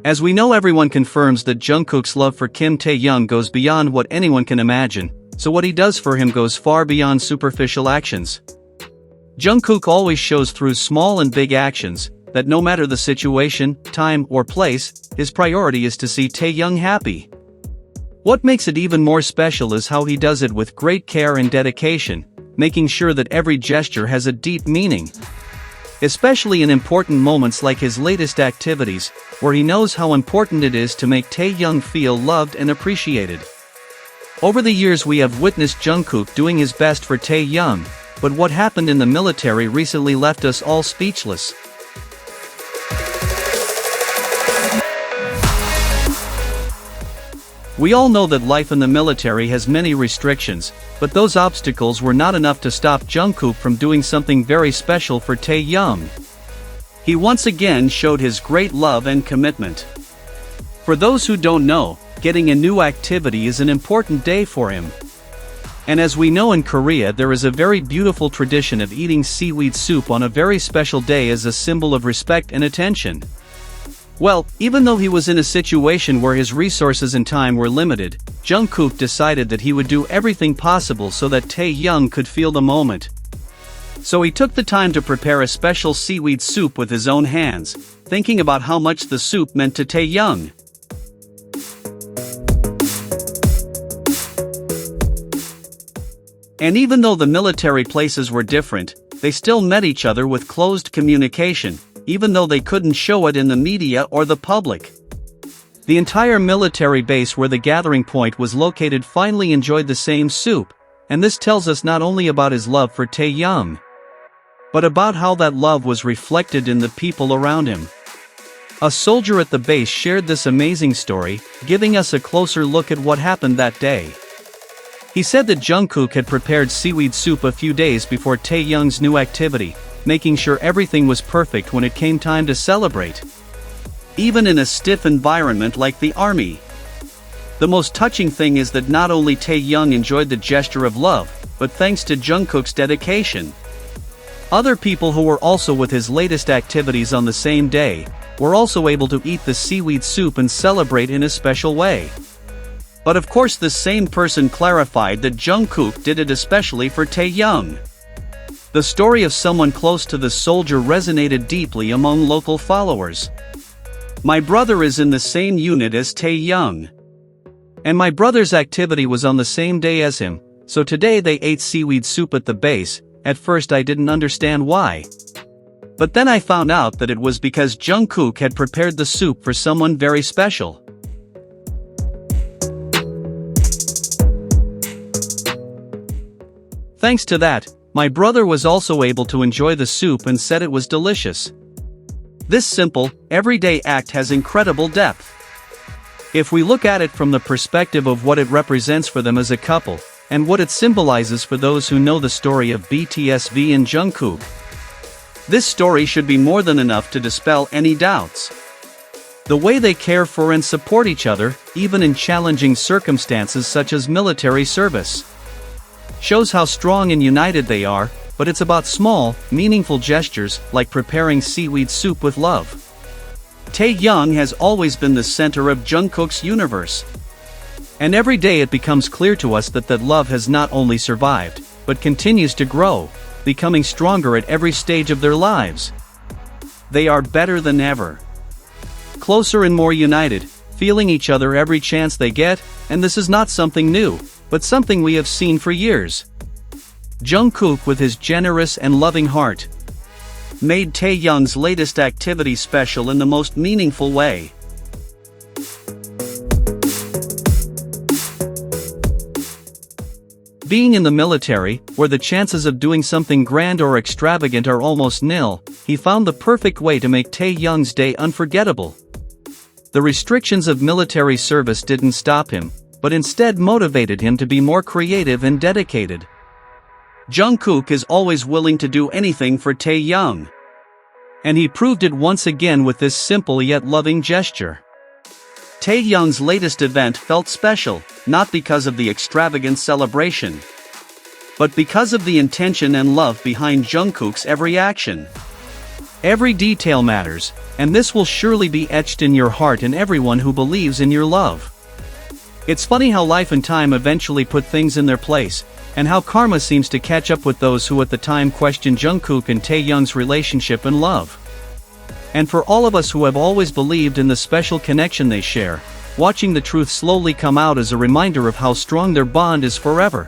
As we know, everyone confirms that Jungkook's love for Kim Taehyung goes beyond what anyone can imagine, so what he does for him goes far beyond superficial actions. Jungkook always shows through small and big actions that no matter the situation, time, or place, his priority is to see Taehyung happy. What makes it even more special is how he does it with great care and dedication, making sure that every gesture has a deep meaning. Especially in important moments like his latest activities, where he knows how important it is to make Taehyung feel loved and appreciated. Over the years we have witnessed Jungkook doing his best for Taehyung, but what happened in the military recently left us all speechless. We all know that life in the military has many restrictions, but those obstacles were not enough to stop Jungkook from doing something very special for Taehyung. He once again showed his great love and commitment. For those who don't know, getting a new activity is an important day for him. And as we know, in Korea there is a very beautiful tradition of eating seaweed soup on a very special day as a symbol of respect and attention. Well, even though he was in a situation where his resources and time were limited, Jungkook decided that he would do everything possible so that Taehyung could feel the moment. So he took the time to prepare a special seaweed soup with his own hands, thinking about how much the soup meant to Taehyung. And even though the military places were different, they still met each other with closed communication, even though they couldn't show it in the media or the public. The entire military base where the gathering point was located finally enjoyed the same soup, and this tells us not only about his love for Taehyung, but about how that love was reflected in the people around him. A soldier at the base shared this amazing story, giving us a closer look at what happened that day. He said that Jungkook had prepared seaweed soup a few days before Taehyung's new activity, making sure everything was perfect when it came time to celebrate. Even in a stiff environment like the army. The most touching thing is that not only Taehyung enjoyed the gesture of love, but thanks to Jungkook's dedication, other people who were also with his latest activities on the same day, were also able to eat the seaweed soup and celebrate in a special way. But of course this same person clarified that Jungkook did it especially for Taehyung. The story of someone close to the soldier resonated deeply among local followers. My brother is in the same unit as Taehyung. And my brother's activity was on the same day as him, so today they ate seaweed soup at the base. At first I didn't understand why. But then I found out that it was because Jungkook had prepared the soup for someone very special. Thanks to that, my brother was also able to enjoy the soup and said it was delicious. This simple, everyday act has incredible depth. If we look at it from the perspective of what it represents for them as a couple, and what it symbolizes for those who know the story of BTS and Jungkook, this story should be more than enough to dispel any doubts. The way they care for and support each other, even in challenging circumstances such as military service, shows how strong and united they are, but it's about small, meaningful gestures, like preparing seaweed soup with love. Taehyung has always been the center of Jungkook's universe. And every day it becomes clear to us that love has not only survived, but continues to grow, becoming stronger at every stage of their lives. They are better than ever. Closer and more united, feeling each other every chance they get, and this is not something new, but something we have seen for years. Jungkook, with his generous and loving heart, made Taehyung's latest activity special in the most meaningful way. Being in the military, where the chances of doing something grand or extravagant are almost nil, he found the perfect way to make Taehyung's day unforgettable. The restrictions of military service didn't stop him, but instead motivated him to be more creative and dedicated. Jungkook is always willing to do anything for Taehyung. And he proved it once again with this simple yet loving gesture. Taehyung's latest event felt special, not because of the extravagant celebration, but because of the intention and love behind Jungkook's every action. Every detail matters, and this will surely be etched in your heart and everyone who believes in your love. It's funny how life and time eventually put things in their place, and how karma seems to catch up with those who at the time questioned Jungkook and Taehyung's relationship and love. And for all of us who have always believed in the special connection they share, watching the truth slowly come out is a reminder of how strong their bond is forever.